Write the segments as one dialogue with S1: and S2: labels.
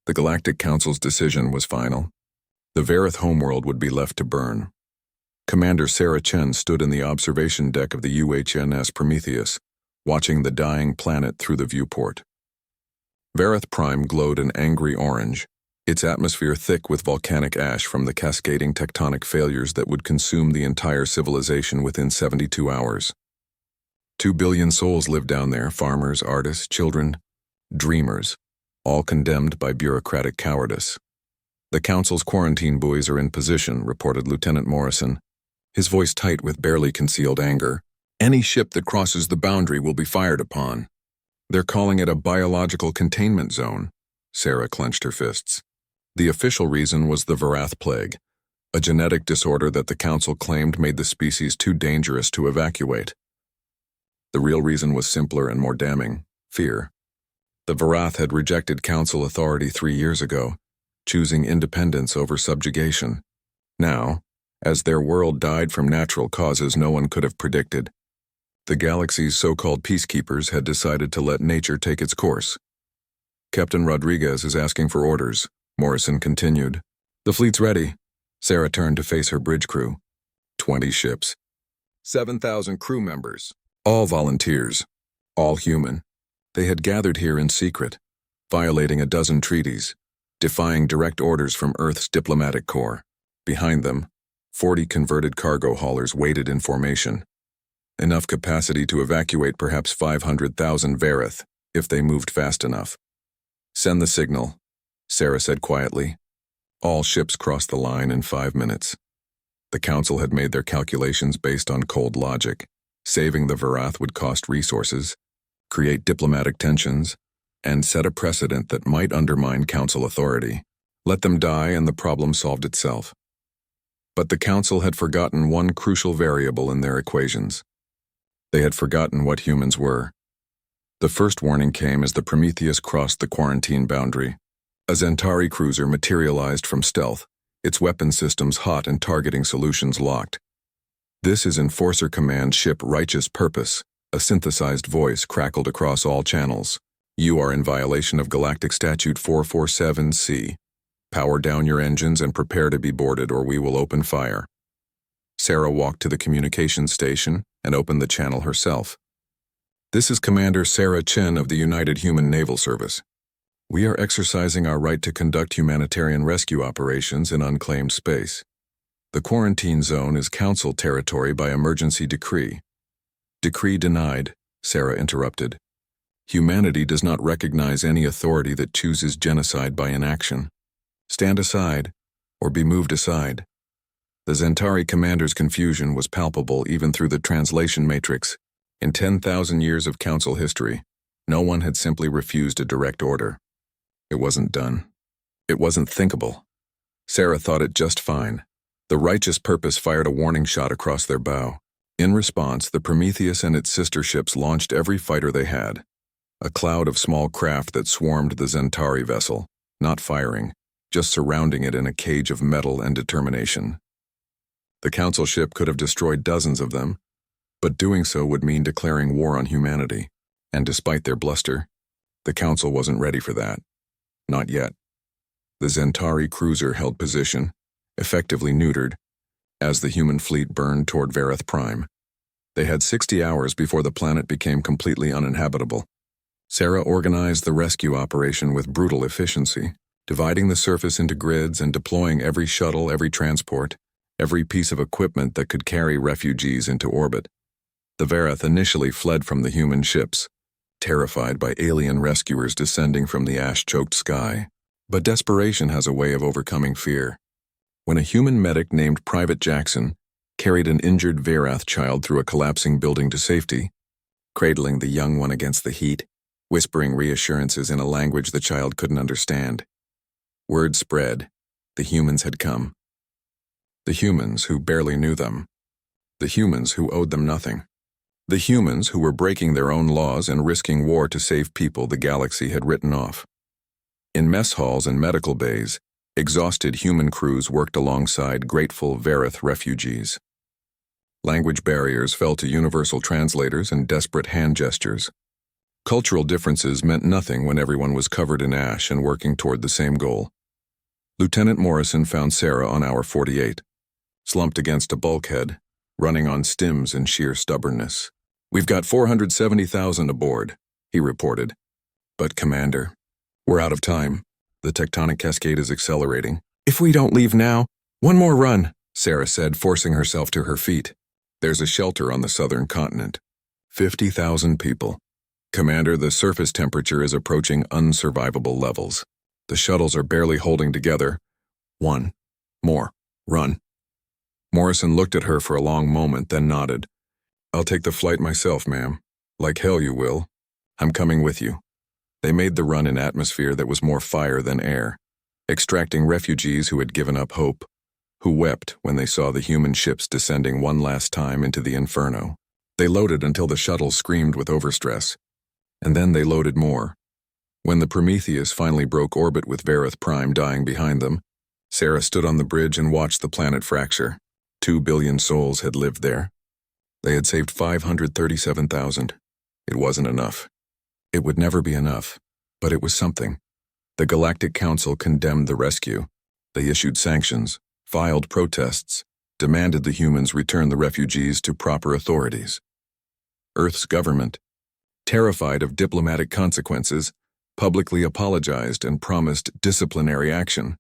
S1: The Galactic Council's decision was final. The Vareth homeworld would be left to burn. Commander Sarah Chen stood in the observation deck of the UHNS Prometheus, watching the dying planet through the viewport. Vareth Prime glowed an angry orange, its atmosphere thick with volcanic ash from the cascading tectonic failures that would consume the entire civilization within 72 hours. 2 billion souls lived down there, farmers, artists, children, dreamers, all condemned by bureaucratic cowardice. The Council's quarantine buoys are in position, reported Lieutenant Morrison, his voice tight with barely concealed anger. Any ship that crosses the boundary will be fired upon. They're calling it a biological containment zone. Sarah clenched her fists. The official reason was the Varath plague, a genetic disorder that the Council claimed made the species too dangerous to evacuate. The real reason was simpler and more damning: fear. The Varath had rejected Council authority 3 years ago, choosing independence over subjugation. Now, as their world died from natural causes no one could have predicted, the galaxy's so-called peacekeepers had decided to let nature take its course. Captain Rodriguez is asking for orders, Morrison continued. The fleet's ready. Sarah turned to face her bridge crew. 20 ships. 7,000 crew members. All volunteers. All human. They had gathered here in secret, violating a dozen treaties, defying direct orders from Earth's diplomatic corps. Behind them, 40 converted cargo haulers waited in formation. Enough capacity to evacuate perhaps 500,000 Vareth, if they moved fast enough. Send the signal, Sarah said quietly. All ships crossed the line in 5 minutes. The Council had made their calculations based on cold logic. Saving the Varath would cost resources, create diplomatic tensions, and set a precedent that might undermine Council authority. Let them die and the problem solved itself. But the Council had forgotten one crucial variable in their equations. They had forgotten what humans were. The first warning came as the Prometheus crossed the quarantine boundary. A Zentari cruiser materialized from stealth, its weapon systems hot and targeting solutions locked. This is Enforcer Command Ship Righteous Purpose, a synthesized voice crackled across all channels. You are in violation of Galactic Statute 447C. Power down your engines and prepare to be boarded or we will open fire. Sarah walked to the communications station and opened the channel herself. This is Commander Sarah Chen of the United Human Naval Service. We are exercising our right to conduct humanitarian rescue operations in unclaimed space. The quarantine zone is Council territory by emergency decree. Decree denied, Sarah interrupted. Humanity does not recognize any authority that chooses genocide by inaction. Stand aside, or be moved aside. The Zentari commander's confusion was palpable even through the translation matrix. In 10,000 years of Council history, no one had simply refused a direct order. It wasn't done. It wasn't thinkable. Sarah thought it just fine. The Righteous Purpose fired a warning shot across their bow. In response, the Prometheus and its sister ships launched every fighter they had. A cloud of small craft that swarmed the Zentari vessel, not firing, just surrounding it in a cage of metal and determination. The Council ship could have destroyed dozens of them, but doing so would mean declaring war on humanity. And despite their bluster, the Council wasn't ready for that. Not yet. The Zentari cruiser held position, effectively neutered, as the human fleet burned toward Vareth Prime. They had 60 hours before the planet became completely uninhabitable. Sarah organized the rescue operation with brutal efficiency, dividing the surface into grids and deploying every shuttle, every transport, every piece of equipment that could carry refugees into orbit. The Vareth initially fled from the human ships, terrified by alien rescuers descending from the ash-choked sky. But desperation has a way of overcoming fear. When a human medic named Private Jackson carried an injured Varath child through a collapsing building to safety, cradling the young one against the heat, whispering reassurances in a language the child couldn't understand. Word spread. The humans had come. The humans who barely knew them. The humans who owed them nothing. The humans who were breaking their own laws and risking war to save people the galaxy had written off. In mess halls and medical bays, exhausted human crews worked alongside grateful Vareth refugees. Language barriers fell to universal translators and desperate hand gestures. Cultural differences meant nothing when everyone was covered in ash and working toward the same goal. Lieutenant Morrison found Sarah on hour 48, slumped against a bulkhead, running on stims in sheer stubbornness. "We've got 470,000 aboard," he reported. "But, Commander, we're out of time. The tectonic cascade is accelerating." "If we don't leave now, one more run," Sarah said, forcing herself to her feet. "There's a shelter on the southern continent. 50,000 people. Commander, the surface temperature is approaching unsurvivable levels. The shuttles are barely holding together. One more run." Morrison looked at her for a long moment, then nodded. "I'll take the flight myself, ma'am. Like hell you will. I'm coming with you." They made the run in atmosphere that was more fire than air, extracting refugees who had given up hope, who wept when they saw the human ships descending one last time into the inferno. They loaded until the shuttle screamed with overstress, and then they loaded more. When the Prometheus finally broke orbit with Vareth Prime dying behind them, Sarah stood on the bridge and watched the planet fracture. 2 billion souls had lived there. They had saved 537,000. It wasn't enough. It would never be enough, but it was something. The Galactic Council condemned the rescue. They issued sanctions, filed protests, demanded the humans return the refugees to proper authorities. Earth's government, terrified of diplomatic consequences, publicly apologized and promised disciplinary action.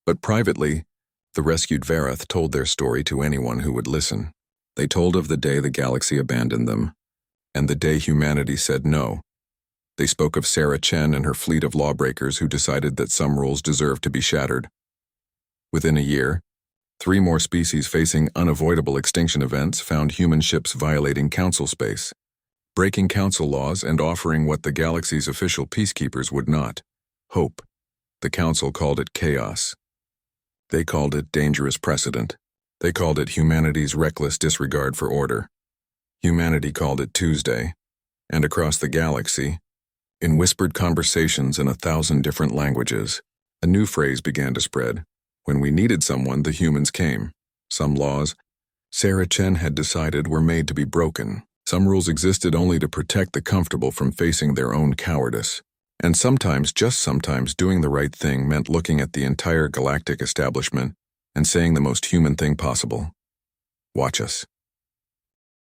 S1: But privately, the rescued Vareth told their story to anyone who would listen. They told of the day the galaxy abandoned them, and the day humanity said no. They spoke of Sarah Chen and her fleet of lawbreakers who decided that some rules deserved to be shattered. Within a year, 3 more species facing unavoidable extinction events found human ships violating Council space, breaking Council laws and offering what the galaxy's official peacekeepers would not: hope. The Council called it chaos. They called it dangerous precedent. They called it humanity's reckless disregard for order. Humanity called it Tuesday. And across the galaxy, in whispered conversations in 1,000 different languages, a new phrase began to spread. When we needed someone, the humans came. Some laws, Sarah Chen had decided, were made to be broken. Some rules existed only to protect the comfortable from facing their own cowardice. And sometimes, just sometimes, doing the right thing meant looking at the entire galactic establishment and saying the most human thing possible: "Watch us."